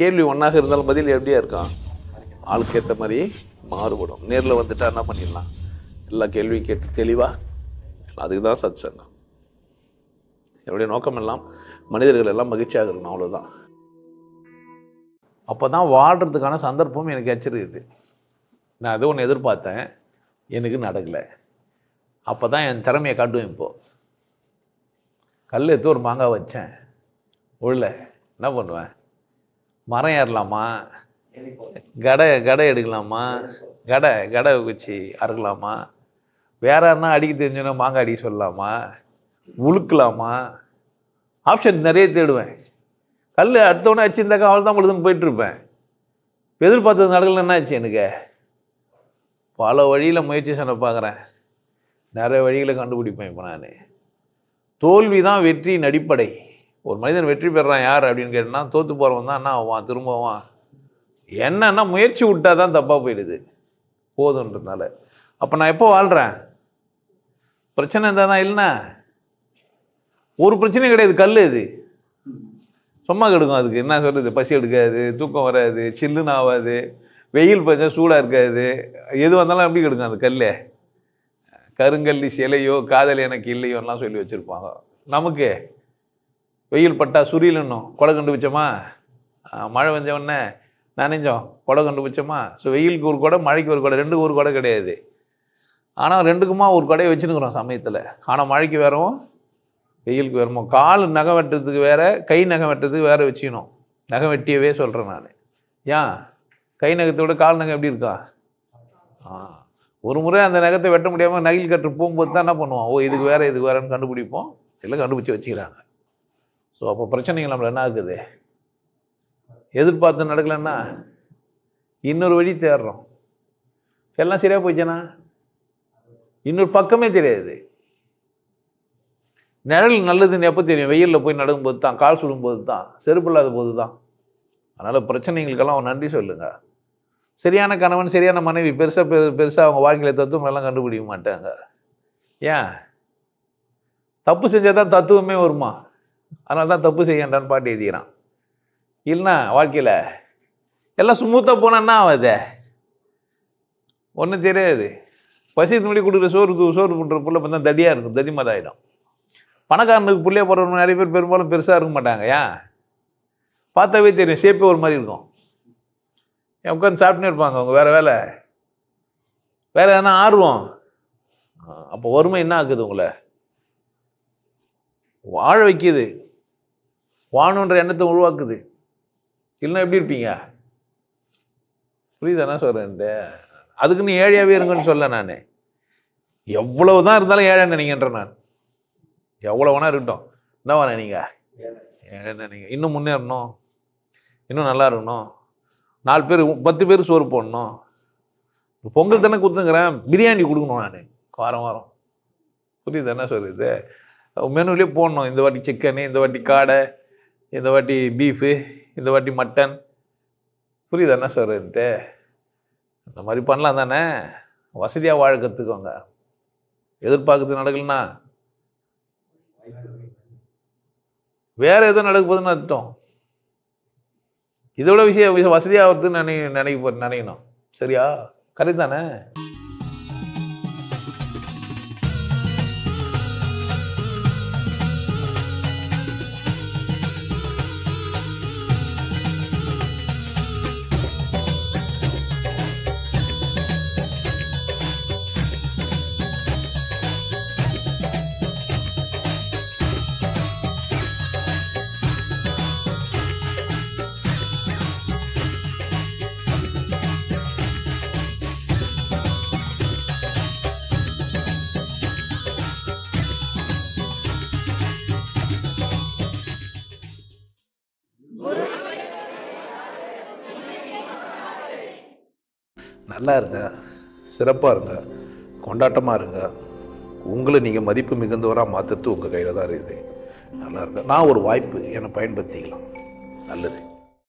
கேள்வி ஒன்றாக இருந்தாலும் பதில் எப்படியா இருக்கும், ஆளுக்கு ஏற்ற மாதிரி மாறுபடும். நேரில் வந்துட்டா என்ன பண்ணிடலாம், எல்லா கேள்வியும் கேட்டு தெளிவாக, அதுக்கு தான் சத் சங்கம். என்னுடைய நோக்கம் எல்லாம் மனிதர்கள் எல்லாம் மகிழ்ச்சியாக இருக்கணும், அவ்வளோதான். அப்போ தான் வாழ்கிறதுக்கான சந்தர்ப்பம் எனக்கு எச்சரிக்குது. நான் ஏதோ ஒன்று எதிர்பார்த்தேன், எனக்கு நடக்கலை. அப்போ தான் என் திறமையை காட்டுவேன். இப்போது கல் எடுத்து ஒரு மாங்காய் வச்சேன், உள்ள என்ன பண்ணுவேன், மரம் ஏறலாமா, கடை எடுக்கலாமா, கடை வச்சு அறுக்கலாமா, வேற யாருன்னா அடிக்க தெரிஞ்சோன்னா மாங்காய் அடிக்க சொல்லலாமா, உழுக்கலாமா, ஆப்ஷன் நிறைய தேடுவேன். கல் அடுத்தவொடனே வச்சுருந்தாக்கா அவள் தான் பொழுதுன்னு போயிட்டுருப்பேன். எதிர்பார்த்தது நடக்கல, என்ன ஆச்சு எனக்கு, பல வழியில் முயற்சி பண்ண பார்க்குறேன், நிறைய வழிகளை கண்டுபிடிப்பேன். இப்போ நான் தோல்வி தான் வெற்றியின் அடிப்படை. ஒரு மனிதன் வெற்றி பெறான் யார் அப்படின்னு கேட்டோம்னா, தோற்று போகிறவன் தான் என்ன ஆவான், திரும்பவான். என்னன்னா முயற்சி விட்டா தான் தப்பாக போயிடுது போதுன்றதுனால. அப்போ நான் எப்போ வாழ்கிறேன், பிரச்சனை இருந்தால் தான். இல்லைன்னா ஒரு பிரச்சனையும் கிடையாது. கல் இது சும்மா கெடுக்கும். அதுக்கு என்ன சொல்கிறது, பசி எடுக்காது, தூக்கம் வராது, சில்லுன்னு ஆகாது, வெயில் பச்சா சூடாக இருக்காது, எது வந்தாலும் எப்படி கெடுக்கும் அந்த கல். கருங்கல்லி சிலையோ காதல் எனக்கு இல்லையோலாம் சொல்லி வச்சுருப்பாங்க. நமக்கு வெயில் பட்டா சுரியலன்னும் கொடை கண்டுபிடிச்சோமா, மழை வந்த உடனே நனைஞ்சோம் கொடை கண்டுபிடிச்சோமா. ஸோ வெயிலுக்கு ஒரு கொடை, மழைக்கு ஒரு கொடை, ரெண்டுக்கு ஒரு கொடை கிடையாது. ஆனால் ரெண்டுக்குமா ஒரு கொடையை வச்சுருக்குறோம் சமயத்தில். ஆனால் மழைக்கு வேறவும் வெயிலுக்கு வேறமோ. கால் நகம் வெட்டுறதுக்கு வேறு, கை நகம் வெட்டுறதுக்கு வேறு வச்சுக்கணும். நகம் வெட்டியவே சொல்கிறேன் நான். ஏன் கை நகத்தை விட கால் நகம் எப்படி இருக்கா? ஒரு முறை அந்த நகத்தை வெட்ட முடியாமல் நகில் கட்டு போகும்போது தான் என்ன பண்ணுவோம், ஓ இதுக்கு வேறு இதுக்கு வேறுன்னு கண்டுபிடிப்போம். எல்லாம் கண்டுபிடிச்சி வச்சுக்கிறாங்க. ஸோ அப்போ பிரச்சனைகள் நம்மள என்ன ஆகுது, எதிர்பார்த்து நடக்கலைன்னா இன்னொரு வழி தேடுறோம். எல்லாம் சரியாக போயிடுச்சேன்னா இன்னொரு பக்கமே தெரியாது. நிழல் நல்லதுன்னு எப்போ தெரியும், வெயிலில் போய் நடக்கும்போது தான், கால் சுடும்போது தான், செருப்பு இல்லாத போது தான். அதனால் பிரச்சனைகளுக்கெல்லாம் நன்றி சொல்லுங்கள். சரியான கணவன் சரியான மனைவி பெருசாக அவங்க வாழ்க்கையில் தத்துவம் எல்லாம் கண்டுபிடிக்க மாட்டாங்க. ஏன், தப்பு செஞ்சால் தான் தத்துவமே வருமா. அதனால தான் தப்பு செய்யண்டான்னு பாட்டு எழுதிக்கிறான். இல்லைன்னா வாழ்க்கையில் எல்லாம் ஸ்மூத்தாக போனால் என்ன ஆகுது, ஒன்றும் தெரியாது. பசி முடி கொடுக்குற சோறு பண்ணுற புள்ள பார்த்தா தடியாக இருக்கும், தடிமதாயிடும். பணக்காரனுக்கு புள்ளைய போடுறவங்க நிறைய பேர் பெரும்பாலும் பெருசாக இருக்க மாட்டாங்க. ஏன், பார்த்தாவே தெரியும், ஷேப்பே ஒரு மாதிரி இருக்கும். உட்காந்து சாப்பிட்டுனே இருப்பாங்க அவங்க, வேறு எதனா ஆர்வம். அப்போ வறுமை என்ன ஆக்குது, உங்களை வாழ வைக்கிது, வாணுன்ற எண்ணத்தை உருவாக்குது. இல்லைன்னா எப்படி இருப்பீங்க, புரியுதானே சொல்கிறேன். அதுக்கு நீ ஏழையாகவே இருங்கன்னு சொல்ல நான். எவ்வளவு தான் இருந்தாலும் ஏழை நினைக்கின்றேன் நான். எவ்வளோ வேணா இருக்கட்டும், என்ன வேணா நீங்கள் இன்னும் முன்னேறணும், இன்னும் நல்லா இருக்கணும், 4 பேர் 10 பேர் சோறு போடணும். பொங்கல் தானே கொடுத்துங்கிறேன், பிரியாணி கொடுக்கணும் நான் வாரம். புரியுது என்ன சொல்லுது, மெனுவிலே போடணும். இந்த வாட்டி சிக்கனு, இந்த வாட்டி காடை, இந்த வாட்டி பீஃபு, இந்த வாட்டி மட்டன். புரியுது என்ன சொல்கிறேன்ட்டு. அந்த மாதிரி பண்ணலாம் தானே, வசதியாக வாழ கற்றுக்கோங்க. எதிர்பார்க்கறது நடக்கலன்னா வேறு எதுவும் நடக்க போகுதுன்னு அர்த்தம். இதோட விஷயம் வசதியாகிறதுன்னு நினைக்கணும். சரியா, கரெக்ட் தானே? நல்லா இருங்க, சிறப்பாக இருங்க, கொண்டாட்டமாக இருங்க. உங்களை நீங்கள் மதிப்பு மிகுந்தவராக மாற்றுறது உங்கள் கையில் தான் இருக்குது. நல்லா இருங்க. நான் ஒரு வாய்ப்பு என்னை பயன்படுத்திக்கலாம். நல்லது.